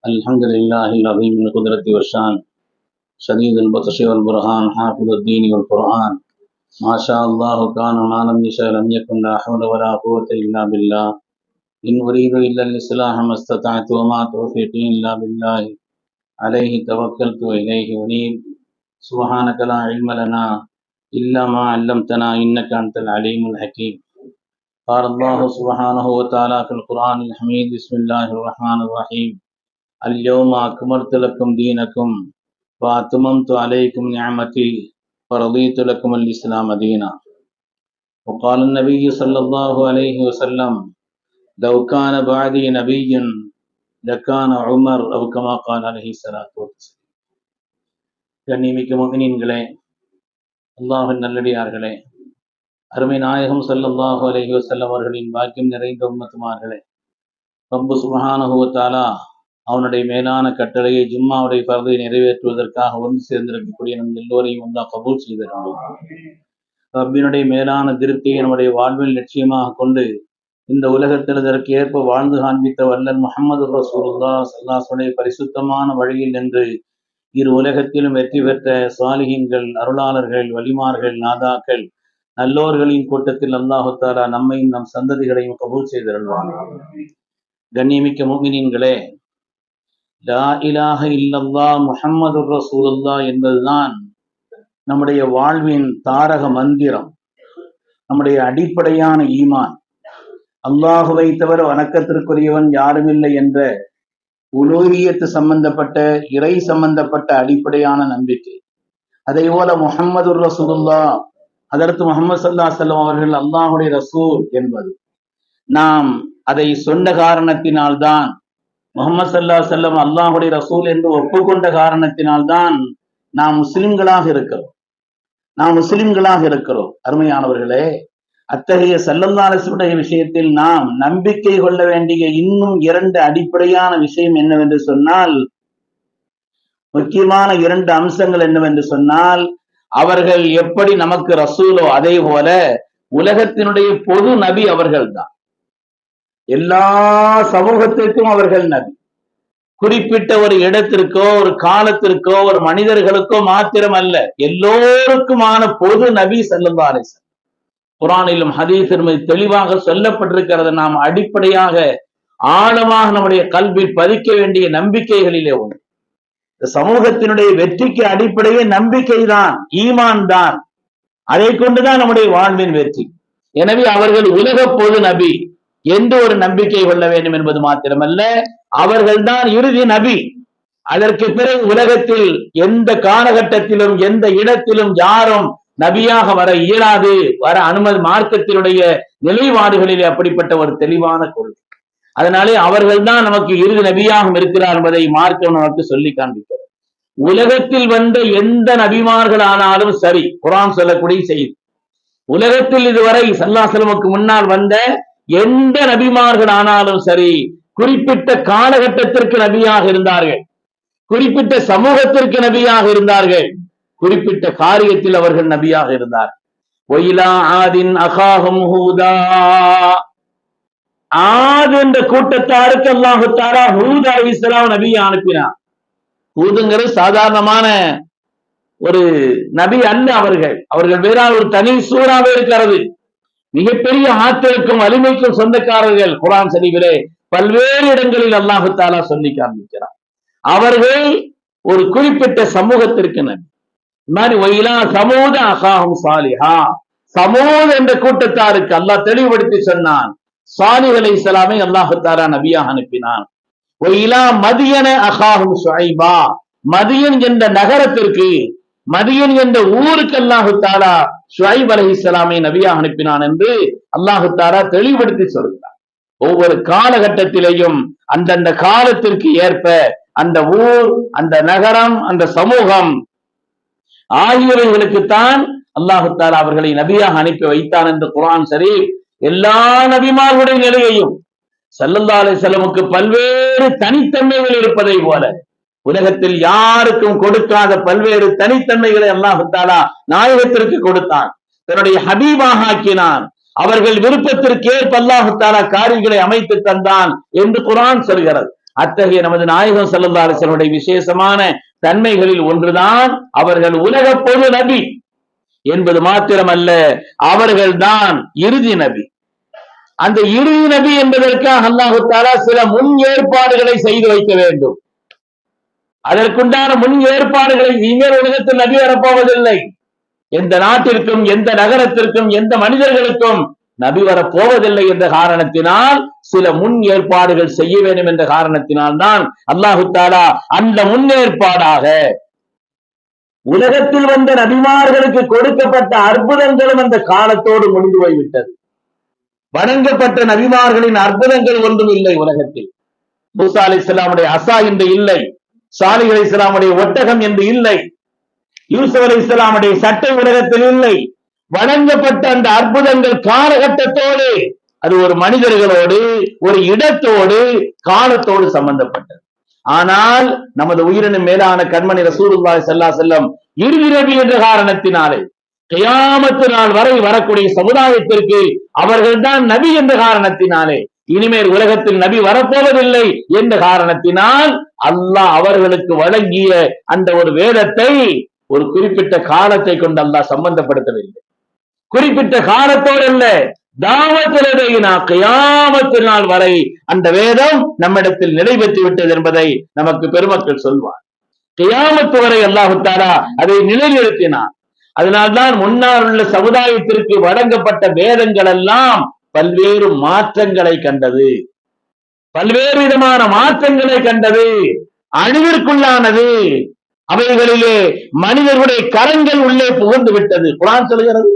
الحمد لله العظيم القدرة والشان شديد البطش والبرهان حافظ الدين والقرآن ما شاء الله كان ما لم يشاء لم يكن لا حول ولا قوة إلا بالله إن أريد إلا الإصلاح ما استطعت وما توفيقي إلا بالله عليه توكلت وإليه أنيب سبحانك لا علم لنا إلا ما علمتنا إنك أنت العليم الحكيم قال الله سبحانه وتعالى في القرآن الحميد بسم الله الرحمن الرحيم اليوم أكملت لكم دينكم وأتممت عليكم نعمتي ورضيت لكم الإسلام دينا وقال النبي صلى الله عليه وسلم لو كان بعدي نبي لكان عمر أو كما قال عليه الصلاة والسلام. கண்ணியமிக்க முஃமினீன்களே, அல்லாஹ்வின் நல்லடியார்களே, அருமை நாயகம் ஸல்லல்லாஹு அலைஹி வஸல்லம் அவர்களின் பாக்கியம் நிறைந்த உம்மத்துமார்களே, ரப்பு சுப்ஹானஹு வ தஆலா அவனுடைய மேலான கட்டளையை ஜும்மாவுடைய ஃபர்தை நிறைவேற்றுவதற்காக ஒன்று சேர்ந்திருக்கக்கூடிய நம் எல்லோரையும் அல்லாஹ் கபூல் செய்திருக்கிறோம். ரப்பினுடைய மேலான திருப்தியை நம்முடைய வாழ்வில் லட்சியமாக கொண்டு இந்த உலகத்தில் இதற்கு ஏற்ப வாழ்ந்து காண்பித்த வல்லல் முஹம்மது ரசூலுல்லாஹ் ஸல்லல்லாஹு அலைஹி வஸல்லம் பரிசுத்தமான வழியில் நின்று இரு உலகத்திலும் வெற்றி பெற்ற சாலிஹீன்கள், அருளாளர்கள், வலிமார்கள், நாதாக்கள், நல்லோர்களின் கூட்டத்தில் அல்லாஹு தஆலா நம்மையும் நம் சந்ததிகளையும் கபூல் செய்திருவான். கண்ணியமிக்க முஃமினீன்களே, லா இலாஹ இல்லல்லாஹ் முஹம்மதுர் ரசூலுல்லாஹ் என்பதுதான் நம்முடைய வாழ்வின் தாரக மந்திரம், நம்முடைய அடிப்படையான ஈமான். அல்லாஹுவை தவிர வணக்கத்திற்குரியவன் யாருமில்லை என்ற உலூஹியத்து சம்பந்தப்பட்ட, இறை சம்பந்தப்பட்ட அடிப்படையான நம்பிக்கை. அதே போல முஹம்மதுர் ரசூலுல்லாஹ், அதற்கு முஹம்மது ஸல்லல்லாஹு அலைஹி வஸல்லம் அவர்கள் அல்லாஹுடைய ரசூல் என்பது நாம் அதை சொன்ன காரணத்தினால்தான், முஹம்மது ஸல்லல்லாஹு அலைஹி வஸல்லம் அல்லாஹுடைய ரசூல் என்று ஒப்புக்கொண்ட காரணத்தினால்தான் நாம் முஸ்லிம்களாக இருக்கிறோம். அருமையானவர்களே, அத்தகைய ஸல்லல்லாஹு அலைஹி வஸல்லம் விஷயத்தில் நாம் நம்பிக்கை கொள்ள வேண்டிய இன்னும் இரண்டு அடிப்படையான விஷயம் என்னவென்று சொன்னால், முக்கியமான இரண்டு அம்சங்கள் என்னவென்று சொன்னால், அவர்கள் எப்படி நமக்கு ரசூலோ அதே போல உலகத்தினுடைய பொது நபி அவர்கள்தான். எல்லா சமூகத்திற்கும் அவர்கள் நபி. குறிப்பிட்ட ஒரு இடத்திற்கோ ஒரு காலத்திற்கோ ஒரு மனிதர்களுக்கோ மாத்திரம் அல்ல, எல்லோருக்குமான பொது நபி ஸல்லல்லாஹு அலைஹி வஸல்லம். குர்ஆனிலும் ஹதீஸிலும் தெளிவாக சொல்லப்பட்டிருக்கிறது. நாம் அடிப்படையாக ஆழமாக நம்முடைய கல்வியில் பதிக்க வேண்டிய நம்பிக்கைகளிலே ஒன்று. சமூகத்தினுடைய வெற்றிக்கு அடிப்படையே நம்பிக்கை தான், ஈமான் தான். அதை கொண்டுதான் நம்முடைய வாழ்வின் வெற்றி. எனவே அவர்கள் உலக பொது நபி என்று ஒரு நம்பிக்கை கொள்ள வேண்டும் என்பது மாத்திரமல்ல, அவர்கள்தான் இறுதி நபி. அதற்கு பிறகு உலகத்தில் எந்த காலகட்டத்திலும் எந்த இடத்திலும் யாரும் நபியாக வர இயலாது, வர அனுமதி மார்க்கத்தினுடைய நிலைப்பாடுகளிலே அப்படிப்பட்ட ஒரு தெளிவான கொள்கை. அதனாலே அவர்கள் தான் நமக்கு இறுதி நபியாகவும் இருக்கிறார் என்பதை மார்க்கம் நமக்கு சொல்லி காண்பிக்கிறது. உலகத்தில் வந்த எந்த நபிமார்கள் ஆனாலும் சரி, குர்ஆன் சொல்லக்கூடிய செய்தி, உலகத்தில் இதுவரை ஸல்லல்லாஹு அலைஹி வஸல்லம் முன்னால் வந்த எந்த நபிமார்கள் ஆனாலும் சரி, குறிப்பிட்ட காலகட்டத்திற்கு நபியாக இருந்தார்கள், குறிப்பிட்ட சமூகத்திற்கு நபியாக இருந்தார்கள், குறிப்பிட்ட காரியத்தில் அவர்கள் நபியாக இருந்தார். ஒயிலா ஆதின் அகாஹும் ஹூதா, ஆத் என்ற கூட்டத்தாருக்கு அல்லாஹு தஆலா ஹூத் அலைஹிஸ்ஸலாம் நபியை அனுப்பினார். ஹூதுங்கிறது சாதாரணமான ஒரு நபி அல்ல. அவர்கள் வேற ஒரு தனி சூறாவே இருக்கிறது. மிகப்பெரிய ஆற்றலுக்கும் வலிமைக்கும் சொந்தக்காரர்கள். குர்ஆன் ஷரீஃபிலே பல்வேறு இடங்களில் அல்லாஹு தஆலா சொல்லி காண்பிக்கிறார். அவர்கள் ஒரு குறிப்பிட்ட சமூகத்திற்கு நபி. சமூத அகாஹும் சாலிஹா, சமூத் என்ற கூட்டத்தாருக்கு அல்லாஹ் தெளிவுபடுத்தி சொன்னான், சாலிஹ் அலைஹிஸ்ஸலாமை அல்லாஹு தஆலா நபியாக அனுப்பினான். மதியன அகாஹும் ஷுஐபா, மதியன் என்ற நகரத்திற்கு, மதியன் என்ற ஊருக்கு அல்லாஹு தஆலா ஷுஐப் அலைஹிஸ்ஸலாமை நபியாக அனுப்பினான் என்று அல்லாஹு தஆலா தெளிவுபடுத்தி சொல்கிறார். ஒவ்வொரு காலகட்டத்திலேயும் அந்தந்த காலத்திற்கு ஏற்ப அந்த ஊர், அந்த நகரம், அந்த சமூகம் ஆகியவைகளுக்குத்தான் அல்லாஹு தஆலா அவர்களை நபியாக அனுப்பி வைத்தான் என்று குர்ஆன் ஷரீஃப் எல்லா நபிமார்களுடைய நிலையையும், ஸல்லல்லாஹு அலைஹி வஸல்லமுக்கு பல்வேறு தனித்தன்மைகள் இருப்பதை போல உலகத்தில் யாருக்கும் கொடுக்காத பல்வேறு தனித்தன்மைகளை அல்லாஹு தஆலா நாயகத்திற்கு கொடுத்தான், தன்னுடைய ஹபீபாக ஆக்கினான். அவர்கள் விருப்பத்திற்கு ஏற்ப அல்லாஹு தஆலா காரியங்களை அமைத்து தந்தான் என்று குர்ஆன் சொல்கிறது. அத்தகைய நமது நாயகம் ஸல்லல்லாஹு அலைஹி வஸல்லம் விசேஷமான தன்மைகளில் ஒன்றுதான் அவர்கள் உலக பொது நபி என்பது மாத்திரமல்ல, அவர்கள்தான் இறுதி நபி. அந்த இறுதி நபி என்பதற்காக அல்லாஹ் தஆலா சில முன் ஏற்பாடுகளை செய்து வைக்க வேண்டும். அதற்குண்டான முன் ஏற்பாடுகளை இனிமேல் உலகத்தில் நபி வரப்போவதில்லை. எந்த நாட்டிற்கும் எந்த நகரத்திற்கும் எந்த மனிதர்களுக்கும் நபி வரப்போவதில்லை என்ற காரணத்தினால் சில முன் ஏற்பாடுகள் செய்ய வேண்டும் என்ற காரணத்தினால் தான் அல்லாஹு தஆலா அந்த முன்னேற்பாடாக உலகத்தில் வந்த நபிமார்களுக்கு கொடுக்கப்பட்ட அற்புதங்களும் அந்த காலத்தோடு முடிந்து போய்விட்டது. வணங்கப்பட்ட நபிமார்களின் அற்புதங்கள் ஒன்றும் இல்லை உலகத்தில். மூசா அலைஹிஸ்ஸலாமுடைய அசா என்று இல்லை, சாலிஹ் அலைஹிஸ்ஸலாமுடைய ஒட்டகம் என்று இல்லை, யூசுப் அலைஹிஸ்ஸலாமுடைய சட்டை உலகத்தில் இல்லை. வணங்கப்பட்ட அந்த அற்புதங்கள் காலகட்டத்தோடு, அது ஒரு மனிதர்களோடு, ஒரு இடத்தோடு, காலத்தோடு சம்பந்தப்பட்டது. ஆனால் நமது உயிரினும் மேலான கண்மணி ரசூலுல்லாஹி ஸல்லல்லாஹு அலைஹி வஸல்லம் இறுதி நபி என்ற காரணத்தினாலே கியாமத்து நாள் வரை வரக்கூடிய சமுதாயத்திற்கு அவர்கள்தான் நபி என்ற காரணத்தினாலே, இனிமேல் உலகத்தில் நபி வரப்போவதில்லை என்ற காரணத்தினால் அல்லாஹ் அவர்களுக்கு வழங்கிய அந்த ஒரு வேதத்தை ஒரு குறிப்பிட்ட காலத்தை கொண்டு அல்லாஹ் சம்பந்தப்படுத்தவில்லை. குறிப்பிட்ட காலத்தோடு அல்ல, தாவத்திலதையினா கியாமத்து நாள் வரை அந்த வேதம் நம்மிடத்தில் நிறைவேற்றி விட்டது என்பதை நமக்கு பெருமக்கள் சொல்வார். கியாமத்து வரை அல்லாஹ் தஆலா அதை நிலைநிறுத்தினார். அதனால்தான் முன்னால் உள்ள சமுதாயத்திற்கு வழங்கப்பட்ட வேதங்கள் எல்லாம் பல்வேறு மாற்றங்களை கண்டது, பல்வேறு விதமான மாற்றங்களை கண்டது, அழிவிற்குள்ளானது. அவைகளிலே மனிதர்களுடைய கரங்கள் உள்ளே புகுந்து விட்டது. குர்ஆன் சொல்கிறது,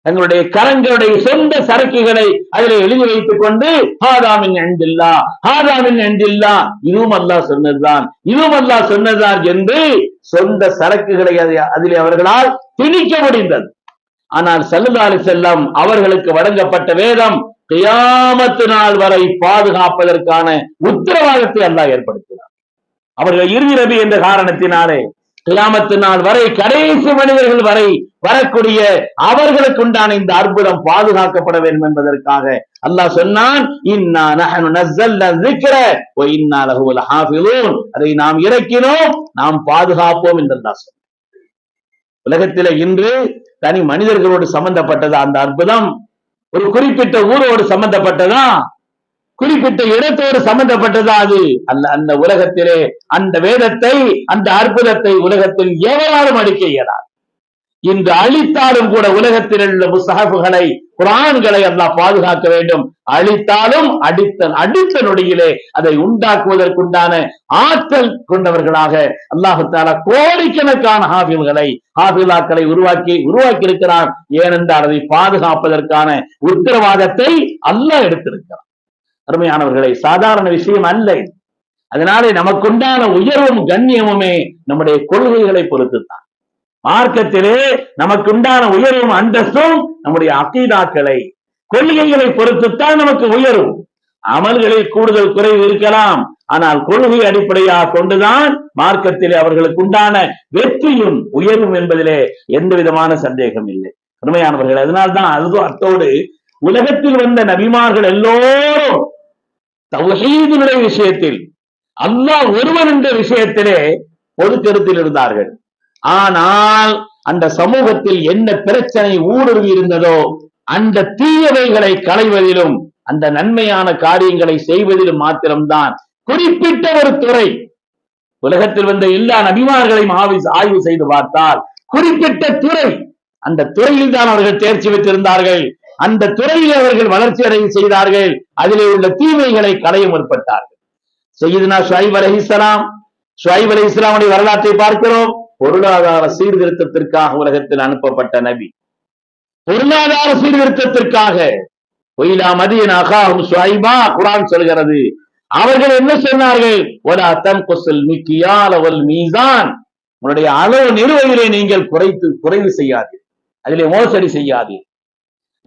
தங்களுடைய கரங்களுடைய சொந்த சரக்குகளை அதில் எழுதி வைத்துக் கொண்டு இதுவும் அல்லாஹ் சொன்னதுதான், இதுவும் அல்லாஹ் சொன்னதுதான் என்று சொந்த சரக்குகளை அதிலே அவர்களால் திணிக்க முடிந்தது. ஆனால் ஸல்லல்லாஹு அலைஹி வஸல்லம் அவர்களுக்கு வழங்கப்பட்ட வேதம் கியாமத்து நாள் வரை பாதுகாப்பதற்கான உத்தரவாதத்தை அல்லாஹ் ஏற்படுத்தினார். அவர்கள் இறுதி நபி என்ற காரணத்தினாலே கியாமத்து நாள் வரை கடைசி மனிதர்கள் வரை வரக்கூடிய அவர்களுக்கு உண்டான இந்த அற்புதம் பாதுகாக்கப்பட வேண்டும் என்பதற்காக அல்லாஹ் சொன்னான், இன்னா நஹ்னு நஸல்னா ذிக்ர வ இன்னா லஹு லஹாஃபிலூன், அதை நாம் இறக்கினோம், நாம் பாதுகாப்போம் என்று அல்லாஹ் சொன்னான். உலகத்திலே இன்று தனி மனிதர்களோடு சம்பந்தப்பட்டதா அந்த அற்புதம்? ஒரு குறிப்பிட்ட ஊரோடு சம்பந்தப்பட்டதா? குறிப்பிட்ட இடத்தோடு சம்பந்தப்பட்டதா? அது அல்ல. அந்த உலகத்திலே அந்த வேதத்தை, அந்த அற்புதத்தை உலகத்தில் எவராலும் அழிக்க இயலாது. இன்று அழித்தாலும் கூட உலகத்தில் உள்ள முஸ்ஹஃப்களை, குர்ஆன்களை அல்லாஹ் பாதுகாக்க வேண்டும். அழித்தாலும் அடித்த நொடியிலே அதை உண்டாக்குவதற்குண்டான ஆற்றல் கொண்டவர்களாக அல்லாஹ் தஆலா கோடிக்கணக்கான ஹாஃபிலாக்களை உருவாக்கி இருக்கிறார். ஏனென்றால் அதை பாதுகாப்பதற்கான உத்தரவாதத்தை அல்லாஹ் எடுத்திருக்கிறார். அருமையானவர்களை, சாதாரண விஷயம் அல்ல. அதனாலே நமக்குண்டான உயர்வும் கண்ணியமுமே நம்முடைய கொள்கைகளை பொறுத்துத்தான். மார்க்கத்திலே நமக்குண்டான உயர்வும் அந்தஸ்தும் நம்முடைய அகீதாக்களை, கொள்கைகளை பொறுத்துத்தான் நமக்கு உயர்வு. அமல்களில் கூடுதல் குறைவு இருக்கலாம், ஆனால் கொள்கை அடிப்படையாக கொண்டுதான் மார்க்கத்திலே அவர்களுக்கு உண்டான வெற்றியும் உயர்வும் என்பதிலே எந்த விதமான சந்தேகம் இல்லை. அருமையானவர்கள், அதனால்தான் அத்தோடு உலகத்தில் வந்த நபிமார்கள் எல்லோரும் தௌஹீதுடைய விஷயத்தில், அல்லாஹ் ஒருவன் என்ற விஷயத்திலே பொது கருத்தில் இருந்தார்கள். ஆனால் அந்த சமூகத்தில் என்ன பிரச்சனை ஊடுருவி இருந்ததோ அந்த தீயவைகளை களைவதிலும் அந்த நன்மையான காரியங்களை செய்வதிலும் மாத்திரம்தான் குறிப்பிட்ட ஒரு துறை. உலகத்தில் வந்த எல்லா நபிமார்களையும் ஆய்வு செய்து பார்த்தால் குறிப்பிட்ட துறை, அந்த துறையில் தான் அவர்கள் தேர்ச்சி பெற்றிருந்தார்கள். அந்த துறையில் அவர்கள் வளர்ச்சி அடைய செய்தார்கள். அதிலே உள்ள தீமைகளை களைய முற்பட்டார்கள். சய்யிதுனா ஷுஐப் அலைஹிஸ்ஸலாமுடைய வரலாற்றை பார்க்கிறோம். பொருளாதார சீர்திருத்தத்திற்காக உலகத்தில் அனுப்பப்பட்ட நபி. பொருளாதார சீர்திருத்தத்திற்காக குர்ஆன் சொல்கிறது. அவர்கள் என்ன சொன்னார்கள்? வலா தன்குஸுல் மிக்யால வல் மீசான், உங்களுடைய அளவு நிறுவையிலே நீங்கள் குறைவு செய்யாதீர்கள், அதிலே மோசடி செய்யாதீர்கள்.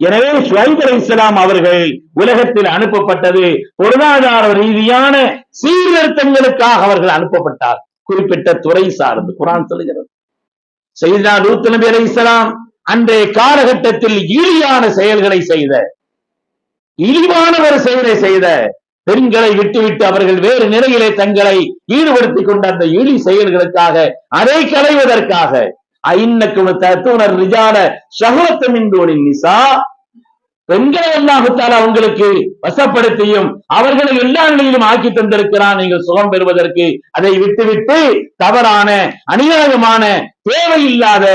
எனவே ஷுஐப் அலைஹிஸ்ஸலாம் அவர்கள் உலகத்தில் அனுப்பப்பட்டது பொருளாதார ரீதியான சீர்திருத்தங்களுக்காக அவர்கள் அனுப்பப்பட்டார். குறிப்பிட்ட துறை சார்ந்து குர்ஆன் சொல்கிறது. சய்யிதுனா லூத் நபி அலைஹிஸ்ஸலாம் அன்றைய காலகட்டத்தில் ஈழியான செயல்களை செய்த, இழிவான ஒரு செயலை செய்த பெண்களை விட்டுவிட்டு அவர்கள் வேறு நிலையிலே தங்களை ஈடுபடுத்திக் கொண்ட அந்த இழி செயல்களுக்காக அதை களைவதற்காக பெண்களை அல்லாஹ்வுத்தாலா உங்களுக்கு வசப்படுத்தியும் அவர்களை எல்லா நிலையிலும் ஆக்கி தந்திருக்கிறான் நீங்கள் சுகம் பெறுவதற்கு. அதை விட்டுவிட்டு தவறான அநியாயமான தேவையில்லாத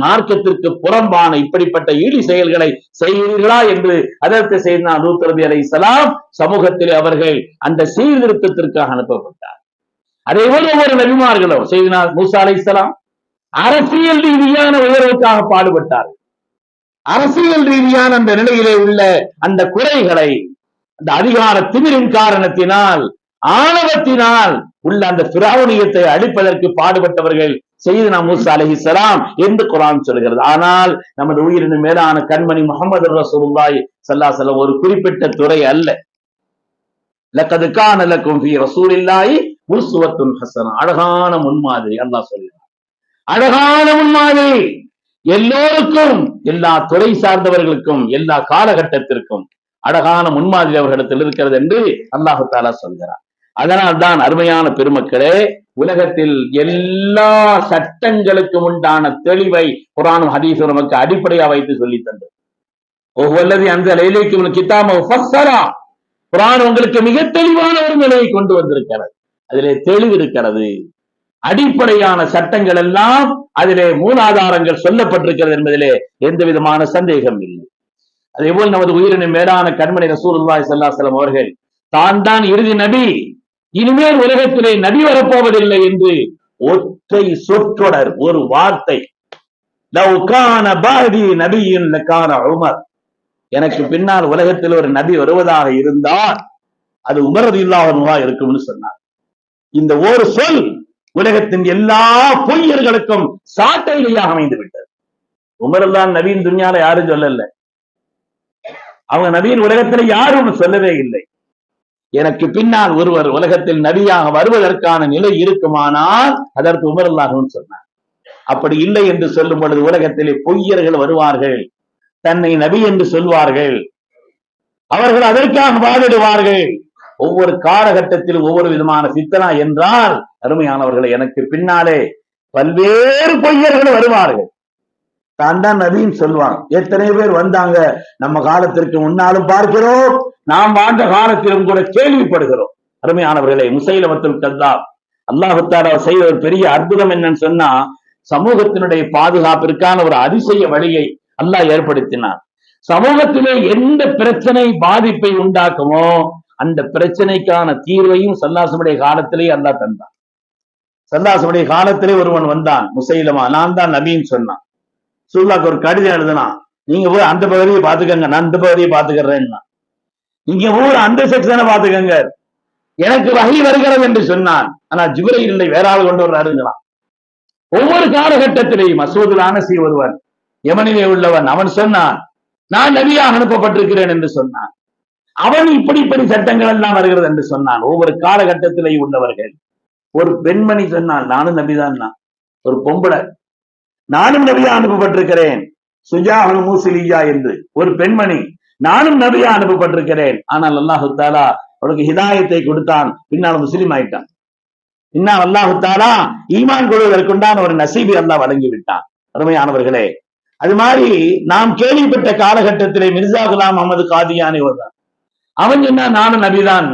மார்க்கத்திற்கு புறம்பான இப்படிப்பட்ட ஈடு செயல்களை செய்வீர்களா என்று அதற்கு செய்தனா லூத் அலைஹிஸ்ஸலாம் சமூகத்தில் அவர்கள் அந்த சீர்திருத்தத்திற்காக அனுப்பப்பட்டார். அதே போல ஒவ்வொரு நபிமார்களும் செய்தனா மூசா அலைஹிஸ்ஸலாம் அரசியல் ரீதியான உயர்வுக்காக பாடுபட்டார். அரசியல் ரீதியான அந்த நிலையிலே உள்ள அந்த குறைகளை அந்த அதிகார திமிரின் காரணத்தினால் ஆணவத்தினால் உள்ள அந்த ஃபிரௌனியத்தை அழிப்பதற்கு பாடுபட்டவர்கள் செய்தனா மூசா அலைஹிஸ்ஸலாம் என்று குர்ஆன் சொல்கிறது. ஆனால் நமது உயிரின் மேலான கண்மணி முஹம்மது ரசூலுல்லாஹி ஸல்லல்லாஹு அலைஹி வஸல்லம் ஒரு குறிப்பிட்ட துறை அல்ல. லக்கத் கான லக்கும் ஃபீ ரசூலில்லாஹி உஸ்வத்துன் ஹஸனா, அழகான முன்மாதிரி. அல்லாஹ் சொல்கிறார், அழகான முன்மாதிரி எல்லோருக்கும், எல்லா துறை சார்ந்தவர்களுக்கும், எல்லா காலகட்டத்திற்கும் அழகான முன்மாதிரி அவர்களிடத்தில் இருக்கிறது என்று அல்லாஹு தஆலா சொல்கிறார். அதனால் தான் அருமையான பெருமக்களே, உலகத்தில் எல்லா சட்டங்களுக்கும் உண்டான தெளிவை குர்ஆனும் ஹதீஸும் நமக்கு அடிப்படையா வைத்து சொல்லி தந்தது. வல்லதி அன்ஸல இலைக்கும் கிதாப முஃபஸ்ஸலா, குர்ஆன் உங்களுக்கு மிக தெளிவான ஒரு நிலையை கொண்டு வந்திருக்கிறது. அதிலே தெளிவு இருக்கிறது. அடிப்படையான சட்டங்கள் எல்லாம் அதிலே மூலாதாரங்கள் சொல்லப்பட்டிருக்கிறது என்பதிலே எந்த விதமான சந்தேகம் இல்லை. அதே போல் நமது உயிரினும் மேலான கண்மணி ரசூலுல்லாஹி ஸல்லல்லாஹு அலைஹி வஸல்லம் அவர்கள் தான் இறுதி நபி, இனிமேல் உலகத்திலே நபி வரப்போவதில்லை என்று ஒற்றை சொற்றொடர், ஒரு வார்த்தை, லவ் கான பாதி நபியின் லகான உமர், எனக்கு பின்னால் உலகத்தில் ஒரு நபி வருவதாக இருந்தால் அது உமர் ரலியல்லாஹு அன்ஹு இருக்கும்னு சொன்னார். இந்த ஒரு சொல் உலகத்தின் எல்லா பொய்யர்களுக்கும் சாட்டையாக அமைந்து விட்டது. உமர் தான் நபியின் துன்யால யாரும் சொல்லல, அவங்க நபியின் உலகத்தில் யாரும் சொல்லவே இல்லை. எனக்கு பின்னால் ஒருவர் உலகத்தில் நபியாக வருவதற்கான நிலை இருக்குமானால் அதற்கு உமர் அல்லாஹ்வும் சொன்னார். அப்படி இல்லை என்று சொல்லும் பொழுது உலகத்திலே பொய்யர்கள் வருவார்கள், தன்னை நபி என்று சொல்வார்கள், அவர்கள் அதற்காக வாதிடுவார்கள். ஒவ்வொரு காலகட்டத்திலும் ஒவ்வொரு விதமான ஃபித்னா என்றால் அருமையானவர்களை எனக்கு பின்னாலே பல்வேறு பொய்யர்கள் வருவார்கள். தான் தான் நபின்னு சொல்லுவாங்க. எத்தனை பேர் வந்தாங்க நம்ம காலத்திற்கு முன்னாலும் பார்க்கிறோம், நாம் வாழ்ந்த காலத்திலும் கூட கேள்விப்படுகிறோம். அருமையானவர்களே, முசைலமத்துல் கஸ்ஸாப் அல்லாஹ் தஆலா செய்த ஒரு பெரிய அற்புதம் என்னன்னு சொன்னா, சமூகத்தினுடைய பாதுகாப்பிற்கான ஒரு அதிசய வழியை அல்லாஹ் ஏற்படுத்தினார். சமூகத்திலே எந்த பிரச்சனை பாதிப்பை உண்டாக்குமோ அந்த பிரச்சனைக்கான தீர்வையும் சல்லாசமுடைய காலத்திலே அல்லாஹ் தந்தான். சல்லாசமுடைய காலத்திலே ஒருவன் வந்தான், முசைலமா, நான் தான் நபின்னு சொன்னான். சூல்லாக்கு ஒரு கடிதம் எழுதுனான், நீங்க போய் அந்த பகுதியை பாத்துக்கங்க, நான் இந்த பகுதியை பாத்துக்கிறேன்னா, நீங்க போய் அந்த செக்ஷனை பாத்துக்கங்க, எனக்கு வகை வருகிறது என்று சொன்னான். ஆனா ஜிப்ரீல் இல்லை, வேற ஆள் கொண்டு வர்றாருங்களாம். ஒவ்வொரு காலகட்டத்திலேயும் மசூதுல் அனசி ஒருவன் யமனிலே உள்ளவன், அவன் சொன்னான் நான் நபியாக அனுப்பப்பட்டிருக்கிறேன் என்று சொன்னான். அவன் இப்படி சட்டங்கள் எல்லாம் வருகிறது என்று சொன்னான். ஒவ்வொரு காலகட்டத்திலேயும் உள்ளவர்கள். ஒரு பெண்மணி சொன்னான் நானும் நபிதான், ஒரு பொம்பளை நானும் நபியா அனுப்பப்பட்டிருக்கிறேன், சுஜாஹுல் மூசிலியா என்று ஒரு பெண்மணி, நானும் நபியா அனுப்பப்பட்டிருக்கிறேன். ஆனால் அல்லாஹு தஆலா அவளுக்கு ஹிதாயத்தை கொடுத்தான், பின்னால் முஸ்லிம் ஆயிட்டான். பின்னால் அல்லாஹு தஆலா ஈமான் கொள்வதற்குண்டான ஒரு நசீபை அல்லாஹ் வழங்கி விட்டான். அருமையானவர்களே, அது மாதிரி நாம் கேள்விப்பட்ட காலகட்டத்திலே மிர்சா குலாம் அஹமது காதியானி வருவான். அவன் சொன்னா நானும் நபிதான்.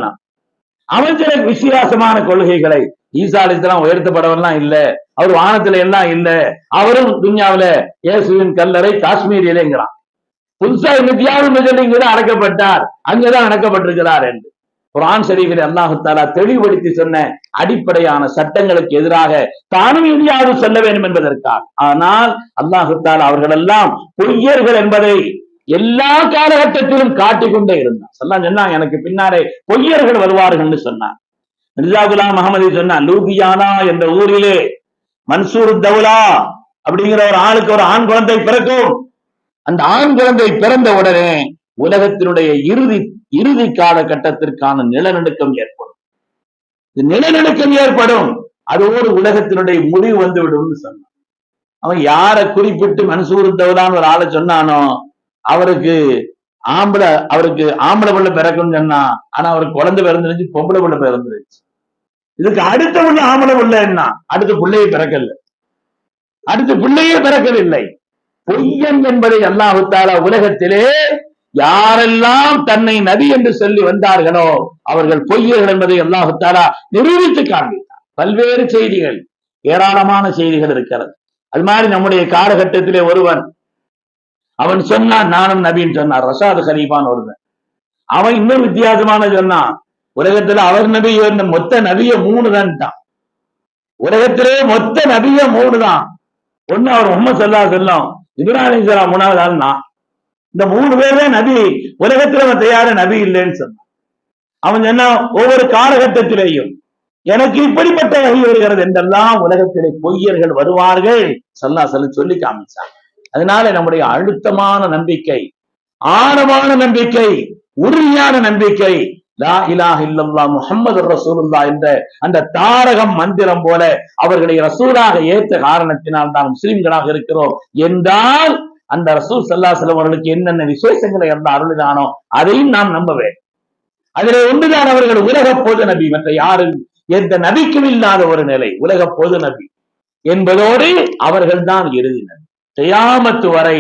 அவன் சில விசுவாசமான கொள்கைகளை, ஈசா அலைஹிஸ்ஸலாம் உயர்த்தப்படவெல்லாம் இல்ல, அவர் வானத்துல எல்லாம் இல்ல, அவரும் துன்யாவில இயேசுவின் கல்லறை காஷ்மீரிலேங்கிறான். புதுசா இங்கதான் அடக்கப்பட்டார், அங்கதான் அடக்கப்பட்டிருக்கிறார் என்று குர்ஆன் ஷரீஃபில் அல்லாஹ் தஆலா தெளிவுபடுத்தி சொன்ன அடிப்படையான சட்டங்களுக்கு எதிராக தானும் எதையாவது சொல்ல வேண்டும் என்பதற்காக. ஆனால் அல்லாஹ் தஆலா அவர்கள் எல்லாம் பொய்யர்கள் என்பதை எல்லா காலகட்டத்திலும் காட்டிக்கொண்டே இருந்தான். சொன்னாங்க எனக்கு பின்னாலே பொய்யர்கள் வருவார்கள் சொன்னான். மிர்சா குலாம் அஹமதி சொன்னான், லூதியானா என்ற ஊரிலே மன்சூர் தௌலா அப்படிங்கிற ஒரு ஆளுக்கு ஒரு ஆண் குழந்தை பிறக்கும். அந்த ஆண் குழந்தை பிறந்த உடனே உலகத்தினுடைய இறுதி காலகட்டத்திற்கான நிலநடுக்கம் ஏற்படும். நிலநடுக்கம் ஏற்படும், அதோடு உலகத்தினுடைய முடிவு வந்துவிடும் சொன்னான். அவன் யாரை குறிப்பிட்டு மன்சூர் தௌலான்னு ஒரு ஆளை சொன்னானோ அவருக்கு ஆம்பளை அவருக்கு ஆம்பளை பிள்ளை பிறக்கும்னு சொன்னா, ஆனா அவருக்கு குழந்தை பிறந்துருச்சு, பொம்பளை பிள்ளை பிறந்துருச்சு. இதுக்கு அடுத்த உள்ள ஆம்பளை பிள்ளை என்ன, அடுத்த பிள்ளையை பிறக்கல, அடுத்த பிள்ளையே பிறக்கவில்லை. பொய்யன் என்பதை அல்லாஹ் தஆலா உலகத்திலே யாரெல்லாம் தன்னை நபி என்று சொல்லி வந்தார்களோ அவர்கள் பொய்யர்கள் என்பதை அல்லாஹ் தஆலா நிரூபித்து காண்பித்தார். பல்வேறு செய்திகள், ஏராளமான செய்திகள் இருக்கிறது. அது மாதிரி நம்முடைய காலகட்டத்திலே ஒருவன் அவன் சொன்னான் நானும் நபின்னு சொன்னான். ரஷாத் கலீஃபான் ஒருவன், அவன் இன்னும் வித்தியாசமான சொன்னான். உலகத்துல அவர் நபி மொத்த நபிய 3 தான். உலகத்திலே மொத்த நபிய 3 தான். ஒண்ணு அவர் முஹம்மது ஸல்லல்லாஹு அலைஹி வஸல்லம், இப்ராஹிம் அலைஹிஸ்ஸலாம் 3வது ஆள் நான். இந்த 3 பேரே நபி, உலகத்துல அவன் தயார நபி இல்லைன்னு சொன்னான். அவன் சொன்னா ஒவ்வொரு காலகட்டத்திலேயும் எனக்கு இப்படிப்பட்ட வகை வருகிறது என்றெல்லாம் உலகத்திலே பொய்யர்கள் வருவார்கள் ஸல்லல்லாஹு அலைஹி வஸல்லம் சொல்லி காமிச்சான். அதனால நம்முடைய அழுத்தமான நம்பிக்கை, ஆழமான நம்பிக்கை, உறுதியான நம்பிக்கை லா இலாஹ இல்லல்லாஹ் முஹம்மதுர் ரசூலுல்லாஹ் என்ற அந்த தாரகம் மந்திரம் போல அவர்களை ரசூலாக ஏற்ற காரணத்தினால் தான் முஸ்லிம்களாக இருக்கிறோம் என்றால் அந்த ரசூல் ஸல்லல்லாஹு அலைஹி வஸல்லம் அவர்களுக்கு என்னென்ன விசேஷங்களை எல்லாம் அருளினானோ அதையும் நாம் நம்ப வேண்டும். அதிலே ஒன்றுதான் அவர்கள் உலக பொது நபி, மற்ற யாரும் எந்த நபிக்கும் இல்லாத ஒரு நிலை, உலக பொது நபி என்பதோடு அவர்கள் தான் இறுதி நபி. கியாமத்து வரை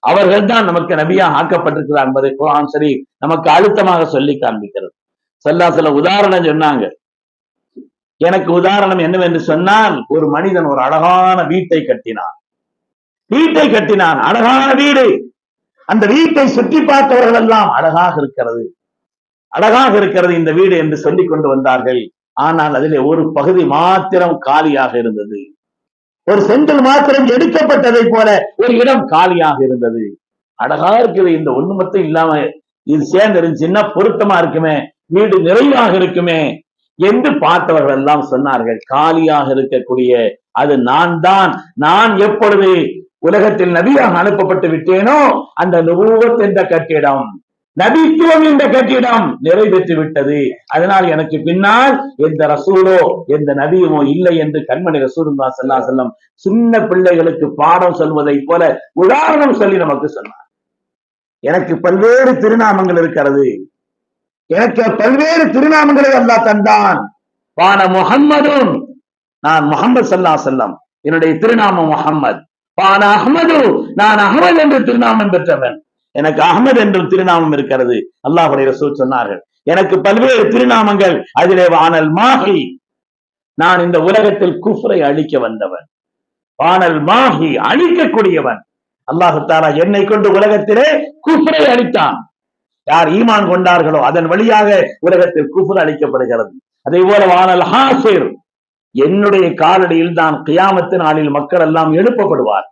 அவர்கள் தான் நமக்கு நபியாக ஆக்கப்பட்டிருக்கிறார் என்பதை குர்ஆன் ஷரீஃப் நமக்கு அழுத்தமாக சொல்லி காண்பிக்கிறது. ஸல்லல்லாஹு அலைஹி வஸல்லம் உதாரணம் சொன்னாங்க. எனக்கு உதாரணம் என்னவென்று சொன்னால், ஒரு மனிதன் ஒரு அழகான வீட்டை கட்டினான். அழகான வீடு. அந்த வீட்டை சுற்றி பார்த்தவர்கள் எல்லாம் அழகாக இருக்கிறது இந்த வீடு என்று சொல்லிக் கொண்டு வந்தார்கள். ஆனால் அதிலே ஒரு பகுதி மாத்திரம் காலியாக இருந்தது. ஒரு செங்கல் மாத்திரம் எடுக்கப்பட்டதை போல ஒரு இடம் காலியாக இருந்தது. அழகா இருக்குது, இந்த ஒண்ணு மட்டும் இல்லாம இது சேர்ந்து இருந்துச்சுன்னா பொருத்தமா இருக்குமே, வீடு நிறைவாக இருக்குமே என்று பார்த்தவர்கள் எல்லாம் சொன்னார்கள், காலியாக இருக்கக்கூடிய அது நான் தான். நான் எப்பொழுது உலகத்தில் நபியாக அனுப்பப்பட்டு விட்டேனோ அந்த நுபுவத் என்ற கட்டிடம், நபித்துவம் என்ற கட்டிடம் நிறைவேற்றி விட்டது. அதனால் எனக்கு பின்னால் எந்த ரசூலோ எந்த நபியுமோ இல்லை என்று கண்மணி ரசூலுல்லாஹி ஸல்லல்லாஹு அலைஹி வஸல்லம் சின்ன பிள்ளைகளுக்கு பாடம் சொல்வதை போல உதாரணம் சொல்லி நமக்கு சொன்னார். எனக்கு பல்வேறு திருநாமங்கள் இருக்கிறது, எனக்கு பல்வேறு திருநாமங்களை அல்லாஹ் தந்தான். வான முஹம்மதுன், நான் முஹம்மது ஸல்லல்லாஹு அலைஹி வஸல்லம், என்னுடைய திருநாமம் முஹம்மது. வான அஹ்மது, நான் அஹ்மது என்று திருநாமம் பெற்றவன், எனக்கு அஹ்மது என்ற திருநாமம் இருக்கிறது. அல்லாஹ்வுடைய ரசூல் சொன்னார்கள், எனக்கு பல்வேறு திருநாமங்கள். அதிலே வானல் மாஹி, நான் இந்த உலகத்தில் குஃப்ரை அழிக்க வந்தவன். வானல் மாஹி, அழிக்கக்கூடியவன். அல்லாஹ் தஆலா என்னை கொண்டு உலகத்திலே குஃப்ரை அழித்தான். யார் ஈமான் கொண்டார்களோ அதன் வழியாக உலகத்தில் குஃப்ர் அழிக்கப்படுகிறது. அதே போல வானல் ஹாசிர், என்னுடைய காலடியில் தான் கியாமத்து நாளில் மக்கள் எல்லாம் எழுப்பப்படுவார்.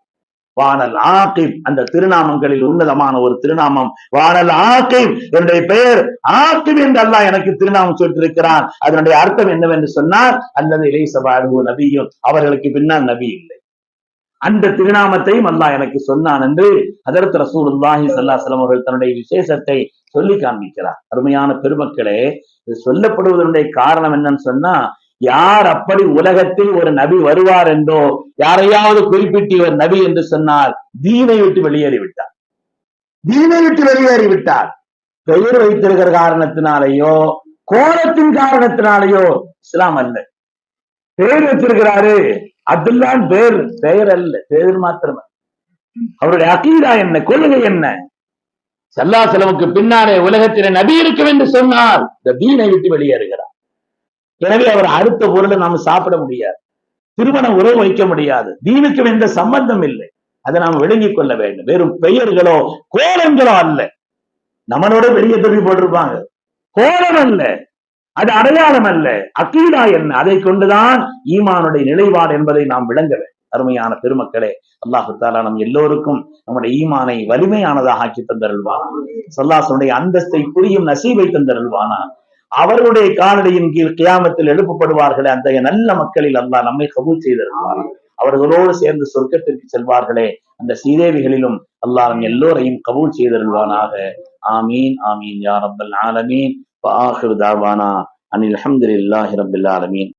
வானல் ஆகிப், அந்த திருநாமங்களில் உன்னதமான ஒரு திருநாமம் வானல் ஆகிப், என்னுடைய பெயர் ஆகிப் என்று அல்லாஹ் எனக்கு திருநாமம் சொல்லியிருக்கிறான். அதனுடைய அர்த்தம் என்னவென்று சொன்னால், அல்லது இலைஸ பஅதுஹு நபிய்யுன், அவர்களுக்கு பின்னால் நபி இல்லை. அந்த திருநாமத்தையும் அல்லாஹ் எனக்கு சொன்னான் என்று ஹஜ்ரத் ரசூலுல்லாஹி ஸல்லல்லாஹு அலைஹி வஸல்லம் அவர்கள் தன்னுடைய விசேஷத்தை சொல்லி காண்பிக்கிறார். அருமையான பெருமக்களே, இது சொல்லப்படுவதனுடைய காரணம் என்னன்னு சொன்னா, யார் அப்படி உலகத்தில் ஒரு நபி வருவார் என்றோ யாரையாவது குறிப்பிட்டு இவர் நபி என்று சொன்னால் தீனை விட்டு வெளியேறிவிட்டார். பெயர் வைத்திருக்கிற காரணத்தினாலேயோ கோலத்தின் காரணத்தினாலேயோ இஸ்லாம் அல்ல. பெயர் வச்சிருக்கிறாரு, அதுதான் பெயர் அல்ல, பெயர் மாத்திரம். அவருடைய அகீதா என்ன, கொள்கை என்ன? ஸல்லல்லாஹு அலைஹி வஸல்லம் பின்னாலே உலகத்திலே நபி இருக்கும் என்று சொன்னால் இந்த தீனை விட்டு வெளியேறுகிறார். எனவே அவர் அடுத்த பொருளை நாம சாப்பிட முடியாது, திருமண உறவு வைக்க முடியாது, தீனுக்கு எந்த சம்பந்தம் இல்லை. அதை நாம் விளங்கிக் கொள்ள வேண்டும். வெறும் பெயர்களோ கோலங்களோ அல்ல. நம்மளோட பெரிய தொகை போட்டிருப்பாங்க, கோலம் அல்ல, அது அடையாளம் அல்ல. அகீதா என்ன, அதை கொண்டுதான் ஈமானுடைய நிலைப்பாடு என்பதை நாம் விளங்க வேண்டும். அருமையான பெருமக்களே, அல்லாஹ் தஆலா நம் எல்லோருக்கும் நம்முடைய ஈமானை வலிமையானதாக ஆக்கி தந்தருள்வானா. ஸல்லல்லாஹு அந்தஸ்தை புரியும் நசீபை தந்தருள்வானா. அவர்களுடைய காலடியின் கீழ் கியாமத்தில் எழுப்பப்படுவார்களே அந்த நல்ல மக்களில் அல்லாஹ் நம்மை கபூல் செய்திருப்பார். அவர்களோடு சேர்ந்து சொர்க்கத்திற்கு செல்வார்களே அந்த சீதேவிகளிலும் அல்லாஹ் நம் எல்லோரையும் கபூல் செய்திருவானாக. ஆமீன் ஆமீன் யா ரப்பல் ஆலமீன். வ ஆகிரு தஅவானா அனில் ஹம்துலில்லாஹி ரப்பில் ஆலமீன்.